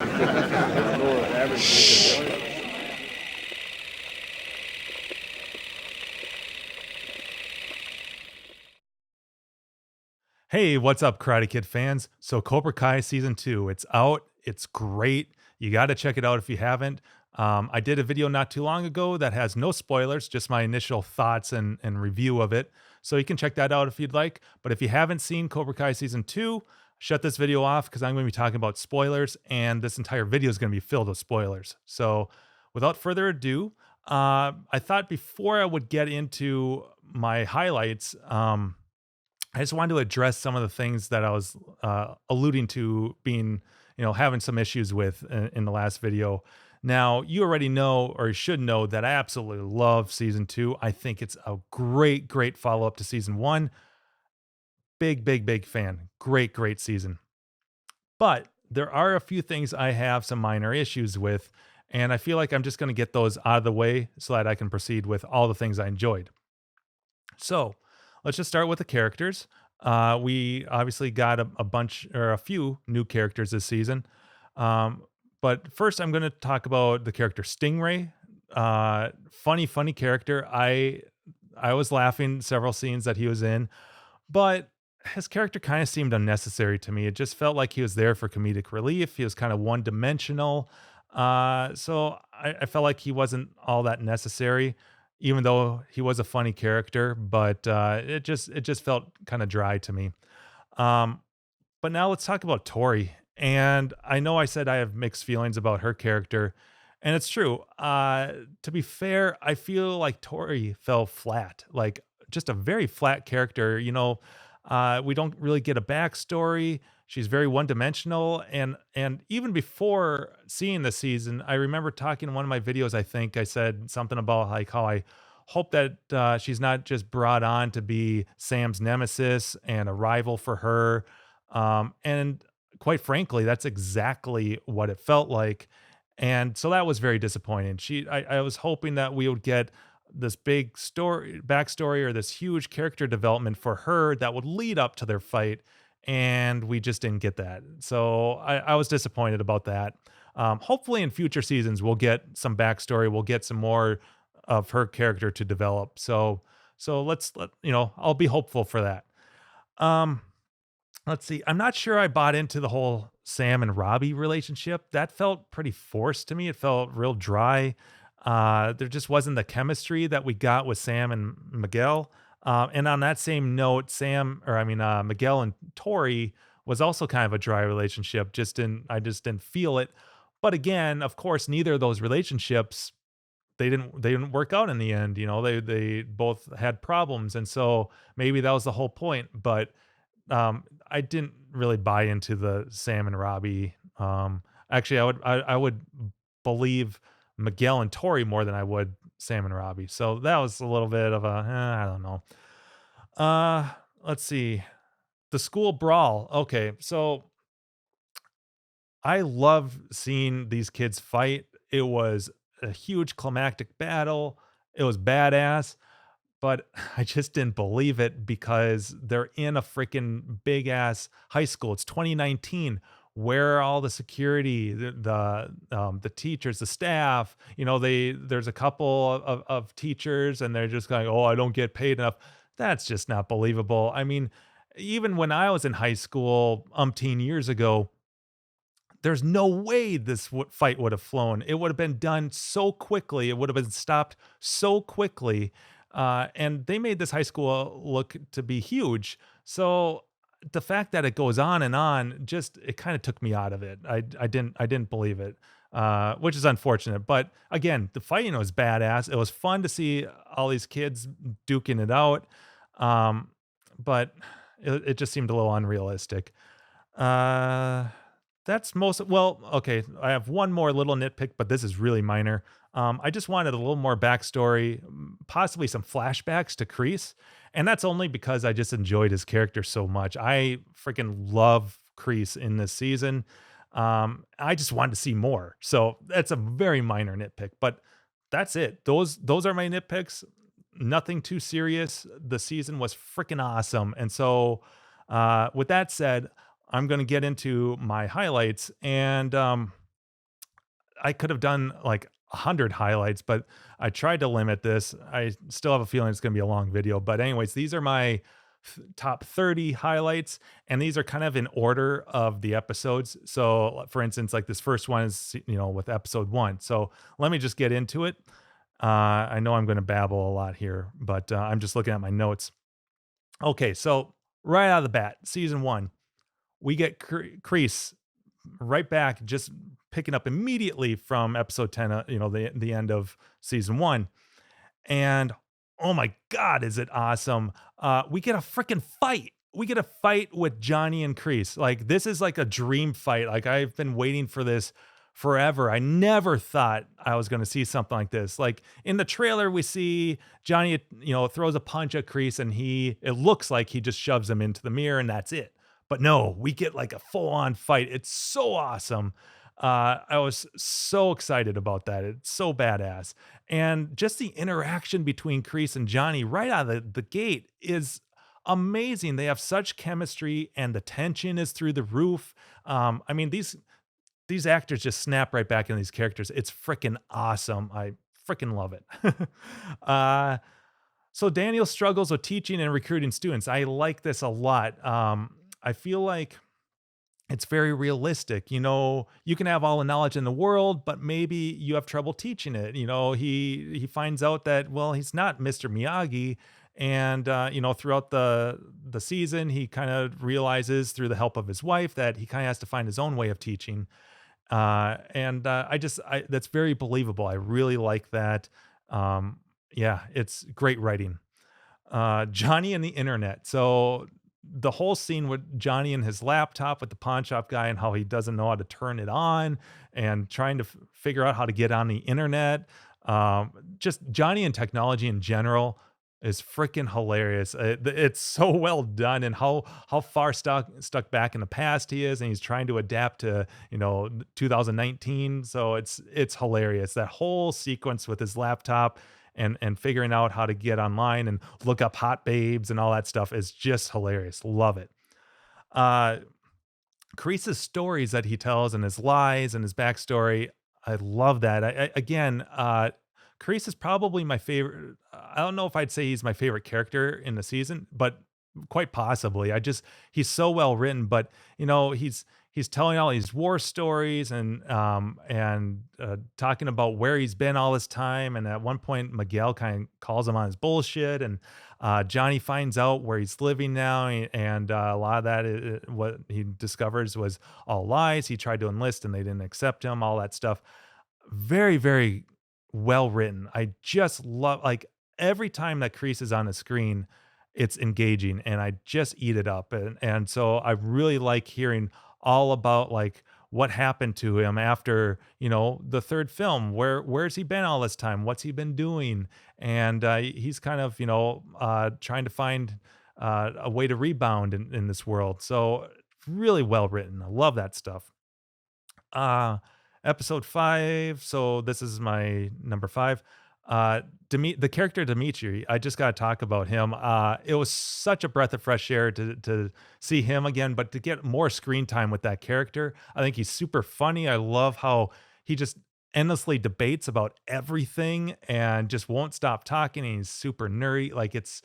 Hey, what's up, Karate Kid fans? So, Cobra Kai season two, it's out. It's great. You got to check it out if you haven't. I did a video not too long ago that has no spoilers, just my initial thoughts and review of it. So you can check that out if you'd like. But if you haven't seen Cobra Kai season two, shut this video off because I'm going to be talking about spoilers, and this entire video is going to be filled with spoilers. So, without further ado, I thought before I would get into my highlights, I just wanted to address some of the things that I was alluding to being, having some issues with in the last video. Now, you already know or should know that I absolutely love season two. I think it's a great, great follow up to season one. Big, big, big fan. Great, great season. But there are a few things I have some minor issues with. And I feel like I'm just going to get those out of the way so that I can proceed with all the things I enjoyed. So let's just start with the characters. We obviously got a bunch or a few new characters this season. Um, but first, I'm going to talk about the character Stingray. Funny, funny character. I was laughing several scenes that he was in, but his character kind of seemed unnecessary to me. It just felt like he was there for comedic relief. He was kind of one dimensional. So I felt like he wasn't all that necessary, even though he was a funny character. But it just felt kind of dry to me. Um, but now let's talk about Tori. And I know I said I have mixed feelings about her character, and it's true. To be fair, I feel like Tori fell flat, like just a very flat character. We don't really get a backstory. She's very one dimensional, and even before seeing the season, I remember talking in one of my videos. I think I said something about like how I hope that she's not just brought on to be Sam's nemesis and a rival for her. And quite frankly, that's exactly what it felt like. And so that was very disappointing. I was hoping that we would get this big story, backstory, or this huge character development for her that would lead up to their fight. And we just didn't get that. So I was disappointed about that. Hopefully, in future seasons, we'll get some backstory. We'll get some more of her character to develop. So I'll be hopeful for that. Um, Let's see. I'm not sure I bought into the whole Sam and Robbie relationship. That felt pretty forced to me. It felt real dry. There just wasn't the chemistry that we got with Sam and Miguel. And on that same note, Miguel and Tori was also kind of a dry relationship. I just didn't feel it. But again, of course, neither of those relationships they didn't work out in the end. They both had problems, and so maybe that was the whole point. But I didn't really buy into the Sam and Robbie. Actually, I would believe Miguel and Tori more than I would Sam and Robbie. So that was a little bit of I don't know. Let's see. The school brawl. Okay, so I love seeing these kids fight. It was a huge climactic battle. It was badass, but I just didn't believe it because they're in a freaking big ass high school. It's 2019. Where are all the security, the teachers, the staff? There's a couple of teachers, and they're just going, "Oh, I don't get paid enough." That's just not believable. I mean, even when I was in high school, umpteen years ago, there's no way this fight would have flown. It would have been done so quickly. It would have been stopped so quickly. And they made this high school look to be huge. So the fact that it goes on and on, just it kind of took me out of it. I didn't believe it, which is unfortunate. But again, the fighting was badass. It was fun to see all these kids duking it out. Um, but it just seemed a little unrealistic. Uh, that's most well, okay. I have one more little nitpick, but this is really minor. I just wanted a little more backstory, possibly some flashbacks to Kreese, and that's only because I just enjoyed his character so much. I freaking love Kreese in this season. I just wanted to see more, so that's a very minor nitpick, but that's it. Those are my nitpicks. Nothing too serious. The season was freaking awesome, and so with that said, I'm going to get into my highlights. And I could have done like 100 highlights, but I tried to limit this. I still have a feeling it's going to be a long video. But, anyways, these are my top 30 highlights, and these are kind of in order of the episodes. So, for instance, like this first one is, with episode one. So, let me just get into it. I know I'm going to babble a lot here, but I'm just looking at my notes. Okay, so right out of the bat, season one, we get Kreese right back, just picking up immediately from episode 10, the end of season one. And oh my God, is it awesome? We get a freaking fight. We get a fight with Johnny and Kreese. Like, this is like a dream fight. Like, I've been waiting for this forever. I never thought I was going to see something like this. Like, in the trailer, we see Johnny, throws a punch at Kreese, and it looks like he just shoves him into the mirror, and that's it. But no, we get like a full on fight. It's so awesome. I was so excited about that. It's so badass. And just the interaction between Kreese and Johnny right out of the gate is amazing. They have such chemistry, and the tension is through the roof. I mean, these actors just snap right back into these characters. It's freaking awesome. I freaking love it. uh, so Daniel struggles with teaching and recruiting students. I like this a lot. I feel like it's very realistic. You can have all the knowledge in the world, but maybe you have trouble teaching it. He finds out that, well, he's not Mr. Miyagi. And throughout the season, he kind of realizes through the help of his wife that he kind of has to find his own way of teaching. I that's very believable. I really like that. Yeah, it's great writing. Johnny and the internet. So the whole scene with Johnny and his laptop with the pawn shop guy, and how he doesn't know how to turn it on, and trying to figure out how to get on the internet. Just Johnny and technology in general is freaking hilarious. It's so well done, and how far stuck back in the past he is, and he's trying to adapt to 2019. So it's hilarious, that whole sequence with his laptop, and figuring out how to get online and look up hot babes and all that stuff is just hilarious. Love it. Uh, Kreese's stories that he tells, and his lies and his backstory, I love that. Again, Kreese is probably my favorite. I don't know if I'd say he's my favorite character in the season, but quite possibly. He's so well written, but he's telling all these war stories, and talking about where he's been all this time. And at one point, Miguel kind of calls him on his bullshit, and Johnny finds out where he's living now, and a lot of that, what he discovers was all lies. He tried to enlist, and they didn't accept him. All that stuff. Very, very well written. I just love, like, every time that Kreese is on the screen, it's engaging, and I just eat it up. And so I really like hearing all about, like, what happened to him after, the third film. Where's he been all this time? What's he been doing? And he's kind of, trying to find a way to rebound in this world. So really well written. I love that stuff. Uh Episode 5, so this is my number 5. The character Dimitri, I just gotta talk about him. It was such a breath of fresh air to see him again, but to get more screen time with that character. I think he's super funny. I love how he just endlessly debates about everything and just won't stop talking, and he's super nerdy. Like, it's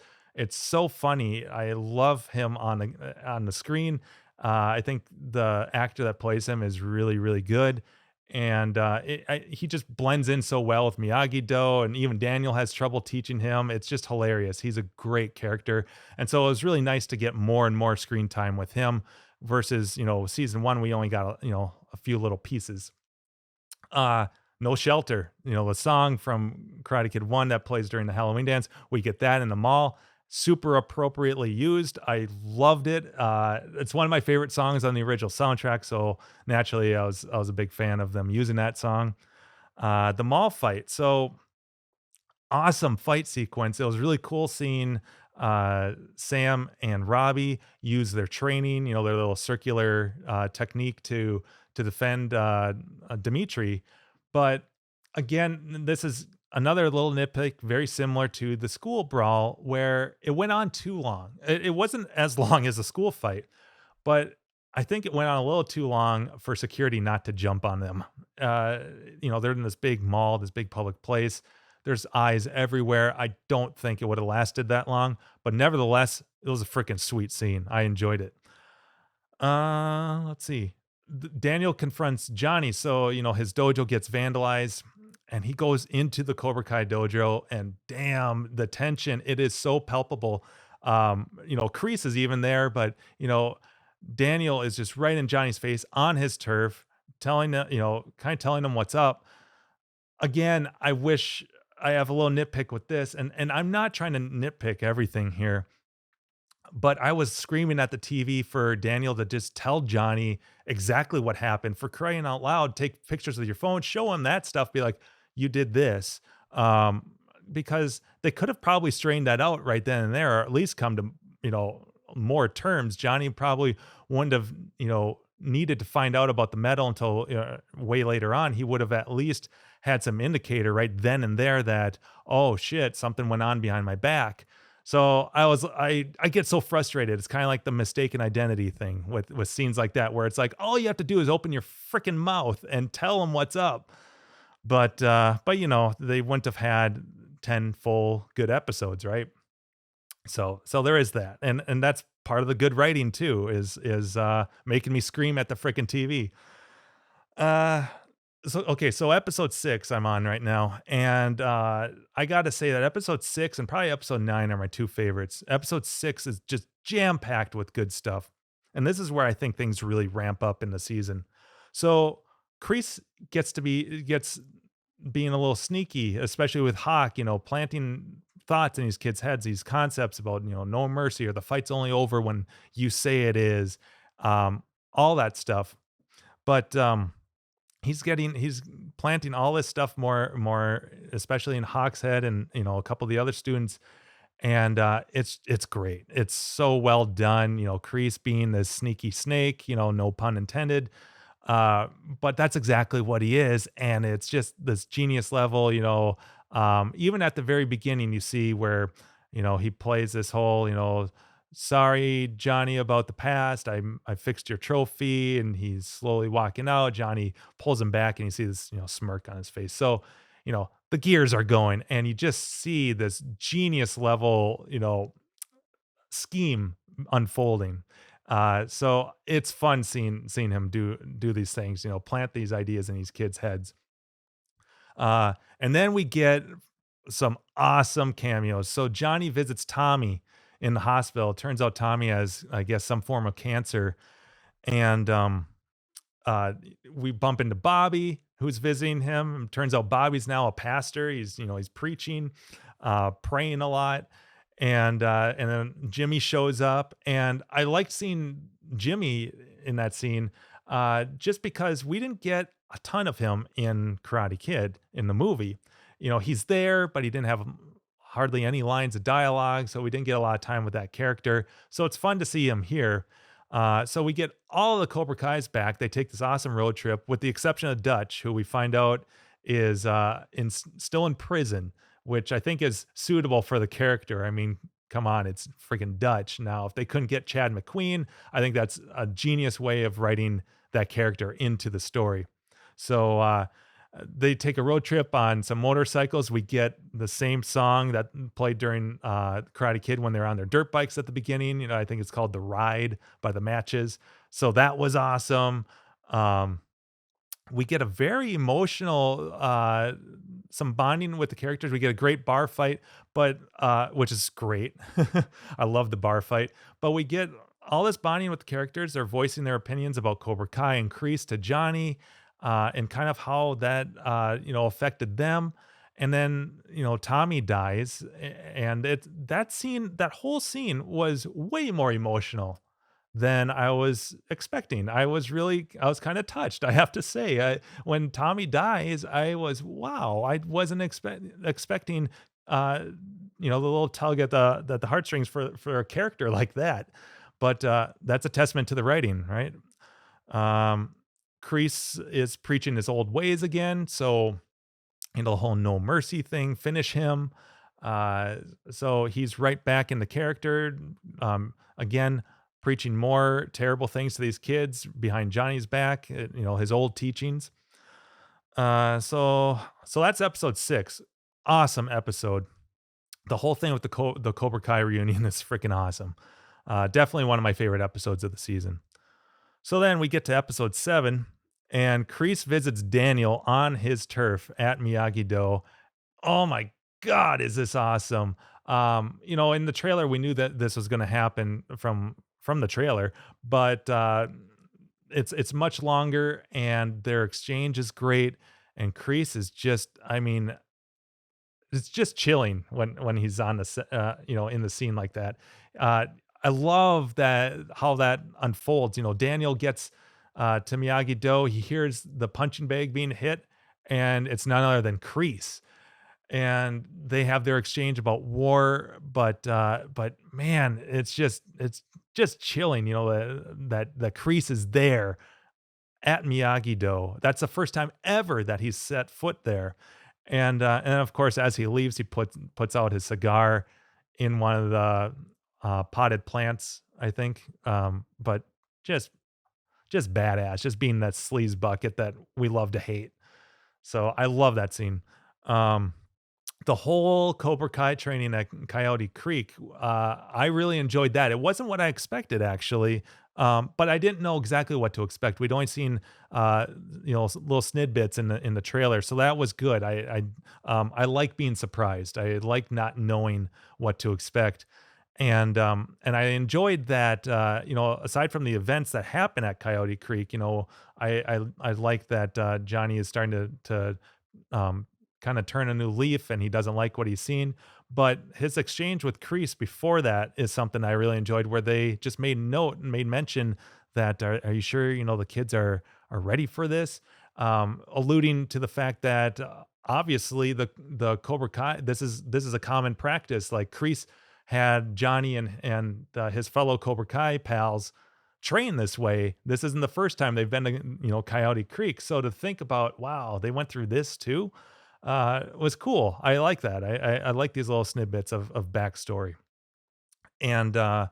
so funny. I love him on the screen. I think the actor that plays him is really, really good, and he just blends in so well with Miyagi-Do, and even Daniel has trouble teaching him. It's just hilarious. He's a great character, and so it was really nice to get more and more screen time with him versus, season one, we only got, a few little pieces. No Shelter, the song from Karate Kid 1 that plays during the Halloween dance, we get that in the mall. Super appropriately used. I loved it. It's one of my favorite songs on the original soundtrack, so naturally I was a big fan of them using that song. The mall fight. So awesome fight sequence. It was really cool seeing Sam and Robbie use their training, their little circular technique to defend Dimitri. But again, this is another little nitpick, very similar to the school brawl, where it went on too long. It wasn't as long as a school fight, but I think it went on a little too long for security not to jump on them. Uh, they're in this big mall, this big public place. There's eyes everywhere. I don't think it would have lasted that long, but nevertheless, it was a freaking sweet scene. I enjoyed it. Let's see. Daniel confronts Johnny. So, his dojo gets vandalized and he goes into the Cobra Kai dojo and damn, the tension, it is so palpable. Kreese is even there, but, Daniel is just right in Johnny's face on his turf, telling them, kind of telling him what's up. Again, I wish I have a little nitpick with this, and I'm not trying to nitpick everything here, but I was screaming at the TV for Daniel to just tell Johnny exactly what happened. For crying out loud, take pictures with your phone, show him that stuff, be like, "You did this." Um, because they could have probably strained that out right then and there, or at least come to, more terms. Johnny probably wouldn't have, needed to find out about the medal until way later on. He would have at least had some indicator right then and there that, oh shit, something went on behind my back. So I get so frustrated. It's kind of like the mistaken identity thing with scenes like that, where it's like all you have to do is open your freaking mouth and tell them what's up. But they wouldn't have had 10 full good episodes, right? So there is that. And that's part of the good writing too, is making me scream at the freaking TV. Uh so episode 6 I'm on right now, and I got to say that episode 6 and probably episode 9 are my two favorites. Episode 6 is just jam packed with good stuff, and this is where I think things really ramp up in the season. So Kreese gets being a little sneaky, especially with Hawk, planting thoughts in these kids' heads, these concepts about, no mercy, or the fight's only over when you say it is, um, all that stuff. But he's planting all this stuff more, especially in Hawk's head and, a couple of the other students. And it's great. It's so well done. Kreese being this sneaky snake, no pun intended. Uh, but that's exactly what he is, and it's just this genius level. Even at the very beginning, you see where he plays this whole, sorry Johnny about the past. I fixed your trophy, and he's slowly walking out. Johnny pulls him back, and you see this smirk on his face. So the gears are going, and you just see this genius level scheme unfolding. So it's fun seeing him do these things, plant these ideas in these kids' heads. And then we get some awesome cameos. So Johnny visits Tommy in the hospital. It turns out Tommy has, I guess, some form of cancer, and uh, we bump into Bobby, who's visiting him. Turns out Bobby's now a pastor. He's preaching, praying a lot, and then Jimmy shows up, and I liked seeing Jimmy in that scene, just because we didn't get a ton of him in Karate Kid in the movie. He's there, but he didn't have hardly any lines of dialogue, so we didn't get a lot of time with that character. So it's fun to see him here. So we get all of the Cobra Kai's back. They take this awesome road trip, with the exception of Dutch, who we find out is still in prison, which I think is suitable for the character. I mean, come on, it's freaking Dutch. Now, if they couldn't get Chad McQueen, I think that's a genius way of writing that character into the story. So they take a road trip on some motorcycles. We get the same song that played during Karate Kid when they're on their dirt bikes at the beginning. I think it's called "The Ride" by the Matches. So that was awesome. Um, we get a very emotional, some bonding with the characters. We get a great bar fight, but which is great. I love the bar fight, but we get all this bonding with the characters. They're voicing their opinions about Cobra Kai and Kreese to Johnny, and kind of how that affected them. And then Tommy dies, and that whole scene was way more emotional than I was expecting. I was kind of touched, I have to say. When Tommy dies, I was, wow, I wasn't expecting, uh, the little tug at the heartstrings for a character like that. But that's a testament to the writing, right? Um, Kreese is preaching his old ways again, so the whole no mercy thing, finish him. Uh, so he's right back in the character. Again, preaching more terrible things to these kids behind Johnny's back, his old teachings. So that's episode 6. Awesome episode. The whole thing with the Cobra Kai reunion is freaking awesome. Definitely one of my favorite episodes of the season. So then we get to episode 7, and Kreese visits Daniel on his turf at Miyagi-Do. Oh my god, is this awesome. In the trailer, we knew that this was gonna happen from the trailer, but, it's much longer, and their exchange is great, and Kreese is just, I mean, it's just chilling when he's on the in the scene like that. Uh, I love that how that unfolds. Daniel gets to Miyagi Do. He hears the punching bag being hit, and it's none other than Kreese. And they have their exchange about war, but man, it's just chilling. That the Kreese is there at Miyagi-Do. That's the first time ever that he's set foot there. And of course, as he leaves, he puts out his cigar in one of the potted plants, I think. But just just badass, just being that sleaze bucket that we love to hate. So I love that scene. Um, the whole Cobra Kai training at Coyote Creek, I really enjoyed that. It wasn't what I expected, actually, but I didn't know exactly what to expect. We'd only seen, uh, little snidbits in the trailer, so that was good. I like being surprised. I like not knowing what to expect, and I enjoyed that. Aside from the events that happen at Coyote Creek, I like that Johnny is starting to um, kind of turn a new leaf and he doesn't like what he's seen. But his exchange with Kreese before that is something I really enjoyed, where they just made note and made mention that are you sure the kids are ready for this? Alluding to the fact that obviously the Cobra Kai, this is a common practice. Like Kreese had Johnny and his fellow Cobra Kai pals train this way. This isn't the first time they've been to Coyote Creek. So to think about, wow, they went through this too, was cool. I like that. I like these little snippets of backstory, and that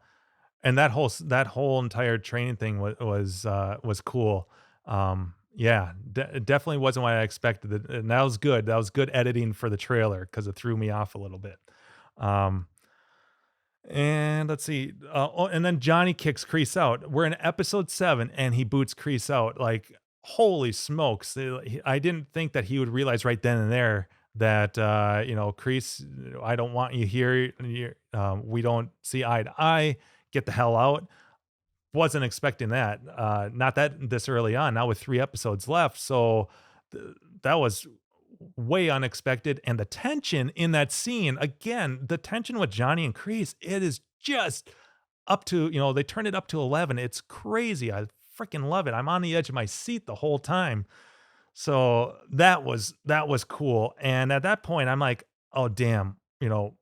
whole entire training thing was cool. Yeah, it definitely wasn't what I expected, and that was good. That was good editing for the trailer because it threw me off a little bit. Um, and let's see. And then Johnny kicks Kreese out. We're in episode 7, and he boots Kreese out. Like, holy smokes! I didn't think that he would realize right then and there that Kreese, I don't want you here. We don't see eye to eye. Get the hell out. Wasn't expecting that. Not that this early on. Now with 3 episodes left, so that was way unexpected. And the tension in that scene, again, the tension with Johnny and Kreese, it is just up to, they turn it up to 11. It's crazy. I freaking love it. I'm on the edge of my seat the whole time. So that was cool. And at that point, I'm like, oh damn, and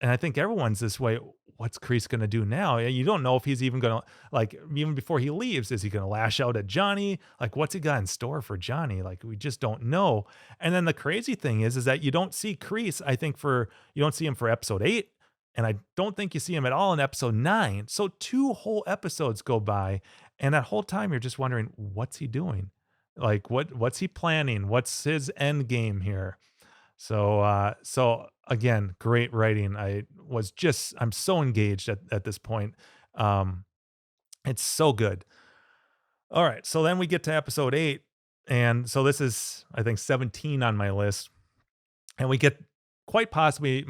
I think everyone's this way. What's Kreese gonna do now? You don't know if he's even gonna, like, even before he leaves, is he gonna lash out at Johnny? Like, what's he got in store for Johnny? Like, we just don't know. And then the crazy thing is that you don't see Kreese, I think, you don't see him for episode 8, and I don't think you see him at all in episode 9. So 2 whole episodes go by, and that whole time you're just wondering, what's he doing? Like, what's he planning? What's his end game here? So again, great writing. I'm so engaged at this point. Um, it's so good. All right. So then we get to episode 8. And so this is, I think, 17 on my list. And we get quite possibly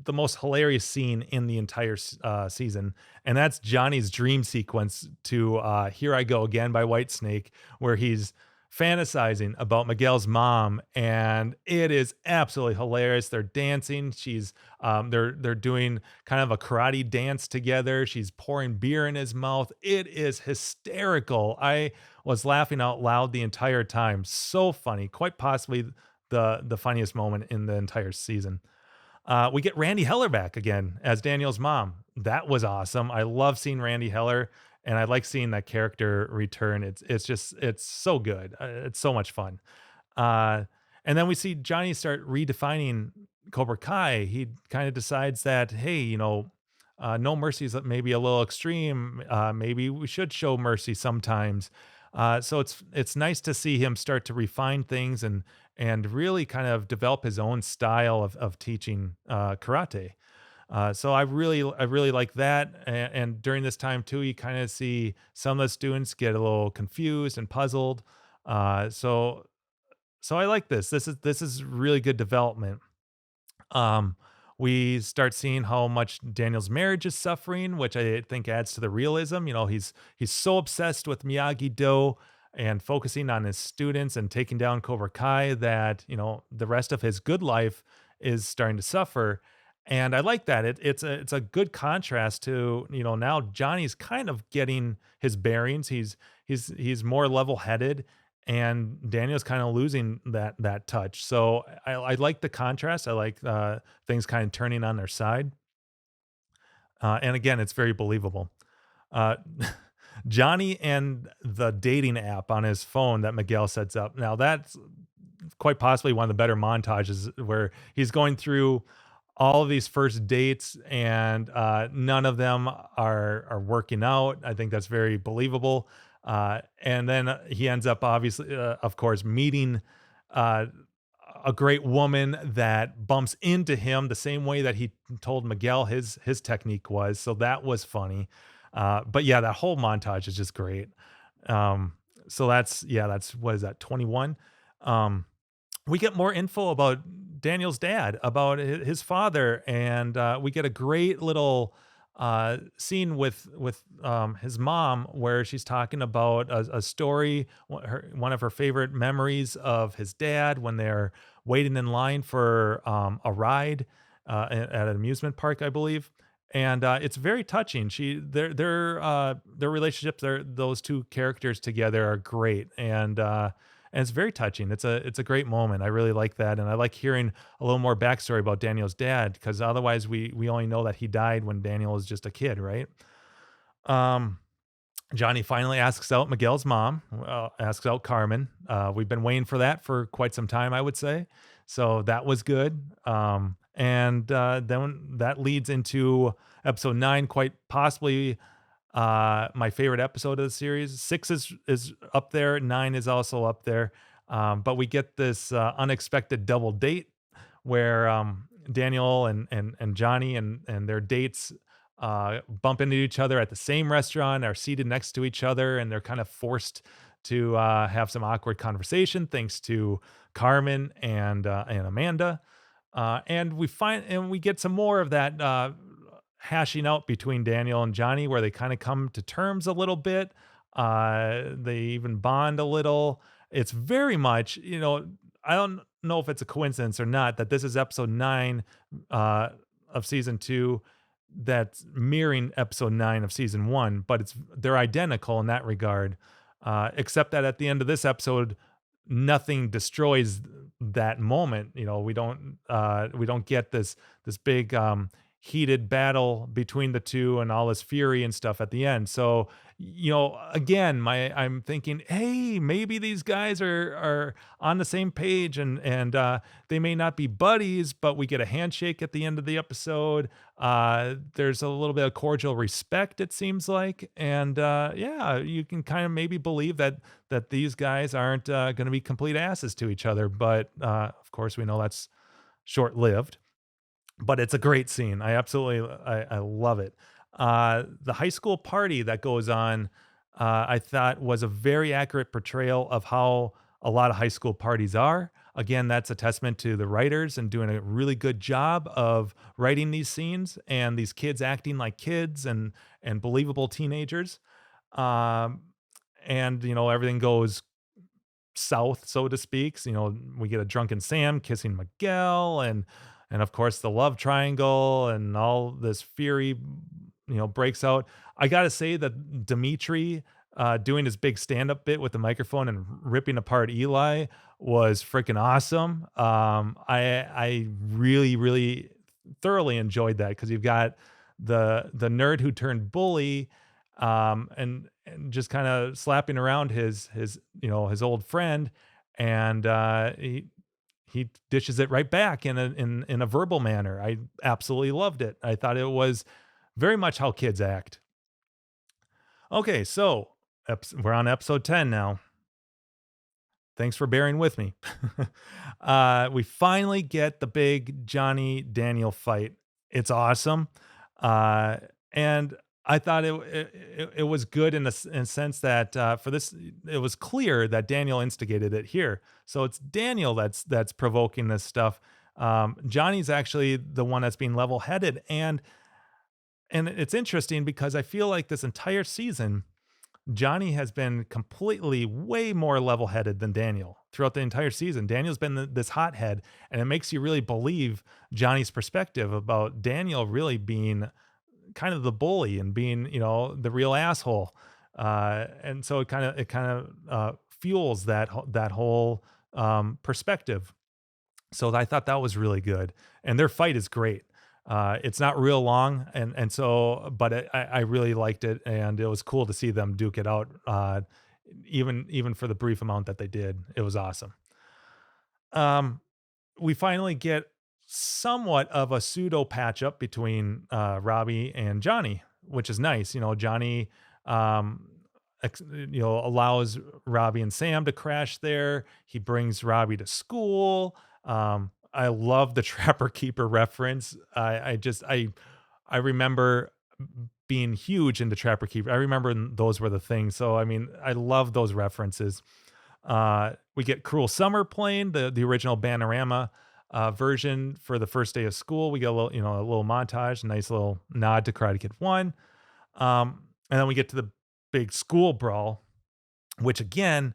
the most hilarious scene in the entire season, and that's Johnny's dream sequence to "Here I Go Again" by Whitesnake, where he's fantasizing about Miguel's mom, and it is absolutely hilarious. They're dancing. They're doing kind of a karate dance together. She's pouring beer in his mouth. It is hysterical. I was laughing out loud the entire time. So funny. Quite possibly the funniest moment in the entire season. We get Randy Heller back again as Daniel's mom. That was awesome. I love seeing Randy Heller, and I like seeing that character return. It's so good. It's so much fun. Uh, and then we see Johnny start redefining Cobra Kai. He kind of decides that, hey, No mercy is maybe a little extreme. Maybe we should show mercy sometimes. So it's nice to see him start to refine things and really kind of develop his own style of teaching karate. So I really like that. And during this time too, you kind of see some of the students get a little confused and puzzled. So I like this. This is really good development. Um, we start seeing how much Daniel's marriage is suffering, which I think adds to the realism. He's so obsessed with Miyagi Do and focusing on his students and taking down Cobra Kai that the rest of his good life is starting to suffer. And I like that. It's a good contrast to now Johnny's kind of getting his bearings. He's more level headed, and Daniel's kind of losing that touch. So I like the contrast. I like things kind of turning on their side. And again, it's very believable. Uh, Johnny and the dating app on his phone that Miguel sets up. Now that's quite possibly one of the better montages where he's going through all of these first dates and none of them are working out. I think that's very believable. And then he ends up obviously, of course, meeting uh, a great woman that bumps into him the same way that he told Miguel his technique was. So that was funny. But yeah, that whole montage is just great. Um, so that's what is that 21? Um, we get more info about Daniel's dad, about his father, and we get a great little scene with his mom where she's talking about a story, one of her favorite memories of his dad when they're waiting in line for a ride at an amusement park, I believe. And it's very touching. Their relationships, those two characters together are great, and it's very touching. It's a great moment. I really like that, and I like hearing a little more backstory about Daniel's dad because otherwise we only know that he died when Daniel was just a kid, right? Um, Johnny finally asks out Miguel's mom, asks out Carmen. We've been waiting for that for quite some time, I would say. So that was good. And then that leads into episode 9, quite possibly my favorite episode of the series. 6 is up there, 9 is also up there. But we get this unexpected double date where Daniel and Johnny and their dates bump into each other at the same restaurant, are seated next to each other, and they're kind of forced to have some awkward conversation thanks to Carmen and Amanda. And we get some more of that hashing out between Daniel and Johnny, where they kind of come to terms a little bit. They even bond a little. It's very much, I don't know if it's a coincidence or not that this is episode 9 uh, of season 2 that's mirroring episode 9 of season 1, but they're identical in that regard. Except that at the end of this episode, nothing destroys that moment. We don't get this big heated battle between the two and all this fury and stuff at the end. So, again, I'm thinking, hey, maybe these guys are on the same page and they may not be buddies, but we get a handshake at the end of the episode. There's a little bit of cordial respect, it seems like. And yeah, you can kind of maybe believe that these guys aren't going to be complete asses to each other. But of course, we know that's short lived, but it's a great scene. I love it. The high school party that goes on, I thought was a very accurate portrayal of how a lot of high school parties are. Again, that's a testament to the writers and doing a really good job of writing these scenes and these kids acting like kids and believable teenagers. Um, and everything goes south, so to speak. So, we get a drunken Sam kissing Miguel, and of course the love triangle and all this fury, breaks out. I gotta say that Dimitri doing his big stand-up bit with the microphone and ripping apart Eli was freaking awesome. I really, really thoroughly enjoyed that because you've got the nerd who turned bully, and just kind of slapping around his old friend, and he dishes it right back in a verbal manner. I absolutely loved it. I thought it was Very much how kids act. Okay, so we're on episode 10 now. Thanks for bearing with me. We finally get the big Johnny Daniel fight. It's awesome. Uh, and I thought it was good in a sense that for this, it was clear that Daniel instigated it here. So it's Daniel that's provoking this stuff. Johnny's actually the one that's being level headed. And it's interesting because I feel like this entire season, Johnny has been completely way more level-headed than Daniel throughout the entire season. Daniel's been this hothead, and it makes you really believe Johnny's perspective about Daniel really being kind of the bully and being, the real asshole. And so it kind of fuels that whole perspective. So I thought that was really good, and their fight is great. It's not real long, and so, but I really liked it, and it was cool to see them duke it out. Even for the brief amount that they did, it was awesome. Um, we finally get somewhat of a pseudo patch up between Robbie and Johnny, which is nice. Johnny, allows Robbie and Sam to crash there. He brings Robbie to school. I love the Trapper Keeper reference. I remember being huge into Trapper Keeper. I remember those were the things. So I mean, I love those references. We get Cruel Summer playing the original Bannerama version for the first day of school. We get a little montage, a nice little nod to Karate Kid 1. And then we get to the big school brawl, which again,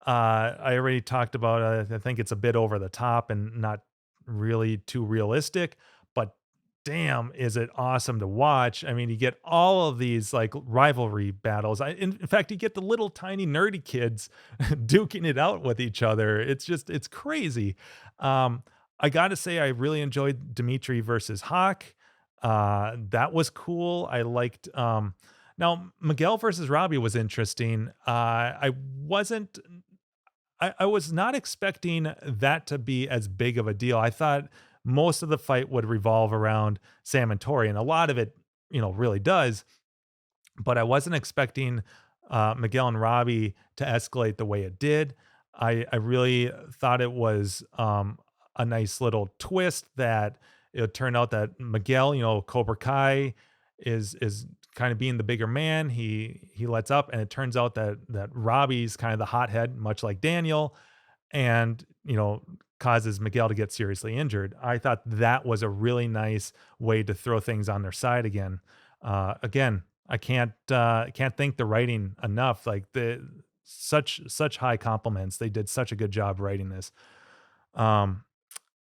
I already talked about. I think it's a bit over the top and not really too realistic, but damn, is it awesome to watch. I mean, you get all of these like rivalry battles. In fact, you get the little tiny nerdy kids duking it out with each other. It's crazy. I got to say, I really enjoyed Dimitri versus Hawk. That was cool. I liked, now Miguel versus Robbie was interesting. I was not expecting that to be as big of a deal. I thought most of the fight would revolve around Sam and Tori, and a lot of it, really does. But I wasn't expecting Miguel and Robbie to escalate the way it did. I really thought it was a nice little twist that it turned out that Miguel, Cobra Kai, is kind of being the bigger man. He lets up, and it turns out that Robbie's kind of the hothead, much like Daniel, and causes Miguel to get seriously injured. I thought that was a really nice way to throw things on their side again. Again, I can't thank the writing enough. Like the such high compliments. They did such a good job writing this. Um,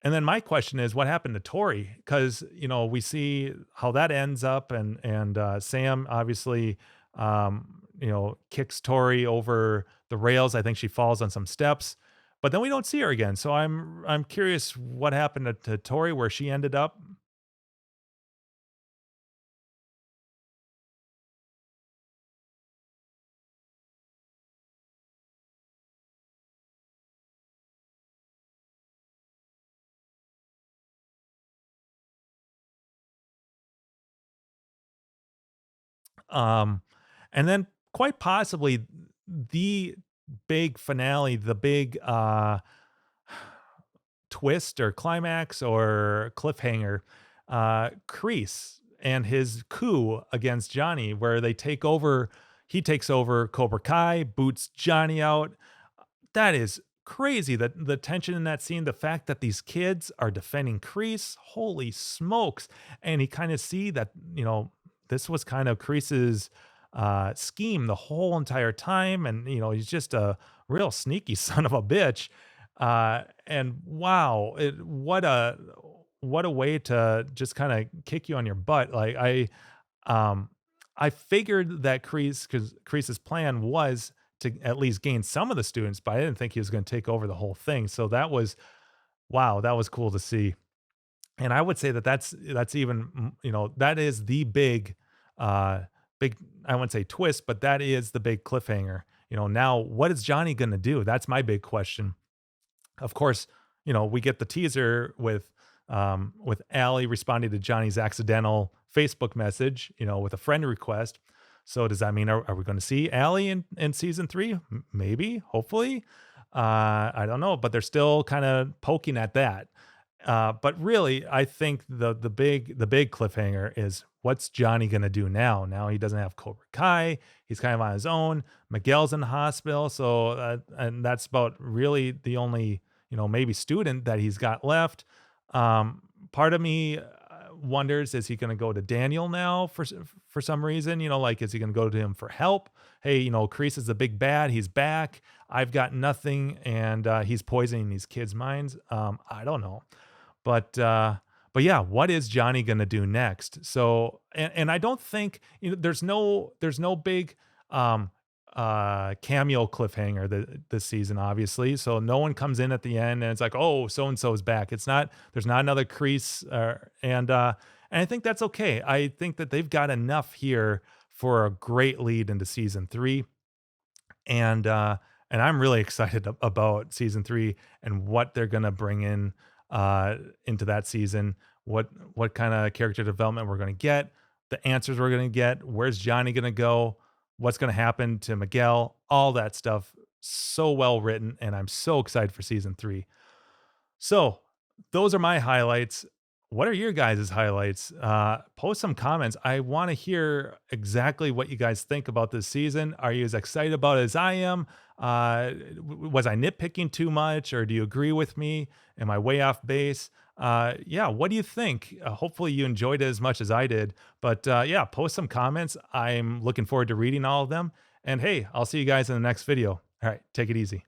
and then my question is, what happened to Tori? Because we see how that ends up, and Sam obviously kicks Tori over the rails. I think she falls on some steps, but then we don't see her again. So I'm curious what happened to Tori, where she ended up. Um, and then quite possibly the big finale, the big twist or climax or cliffhanger, Kreese and his coup against Johnny, where he takes over Cobra Kai, boots Johnny out. That is crazy. That the tension in that scene, the fact that these kids are defending Kreese, holy smokes. And he kind of see that, this was kind of Kreese's scheme the whole entire time. And, he's just a real sneaky son of a bitch. And wow, what a way to just kind of kick you on your butt. Like um, I figured that because Kreese's plan was to at least gain some of the students, but I didn't think he was going to take over the whole thing. So that was wow, that was cool to see. And I would say that that's even that is the uh big, I wouldn't say twist, but that is the big cliffhanger. Now what is Johnny going to do? That's my big question. Of course, we get the teaser with with Allie responding to Johnny's accidental Facebook message, with a friend request. So does that mean are we going to see Allie in season three? Maybe, hopefully. I don't know, but they're still kind of poking at that. But really, I think the big cliffhanger is what's Johnny gonna do now? Now he doesn't have Cobra Kai. He's kind of on his own. Miguel's in the hospital, so and that's about really the only maybe student that he's got left. Part of me wonders, is he going to go to Daniel now for some reason? Like, is he going to go to him for help? Hey, Kreese is the big bad. He's back. I've got nothing, and he's poisoning these kids' minds. I don't know. But yeah, what is Johnny gonna do next? So, and I don't think there's no big um cameo cliffhanger this season, obviously. So no one comes in at the end and it's like, oh, so and so is back. It's not There's not another crease, and I think that's okay. I think that they've got enough here for a great lead into season three, and I'm really excited about season three and what they're gonna bring into that season. What kind of character development we're gonna get, the answers we're gonna get, where's Johnny gonna go, what's gonna happen to Miguel, all that stuff. So well written, and I'm so excited for season three. So those are my highlights. What are your guys' highlights? Post some comments. I want to hear exactly what you guys think about this season. Are you as excited about it as I am? Was I nitpicking too much, or do you agree with me? Am I way off base? Yeah, what do you think? Hopefully you enjoyed it as much as I did. But yeah, post some comments. I'm looking forward to reading all of them. And hey, I'll see you guys in the next video. All right, take it easy.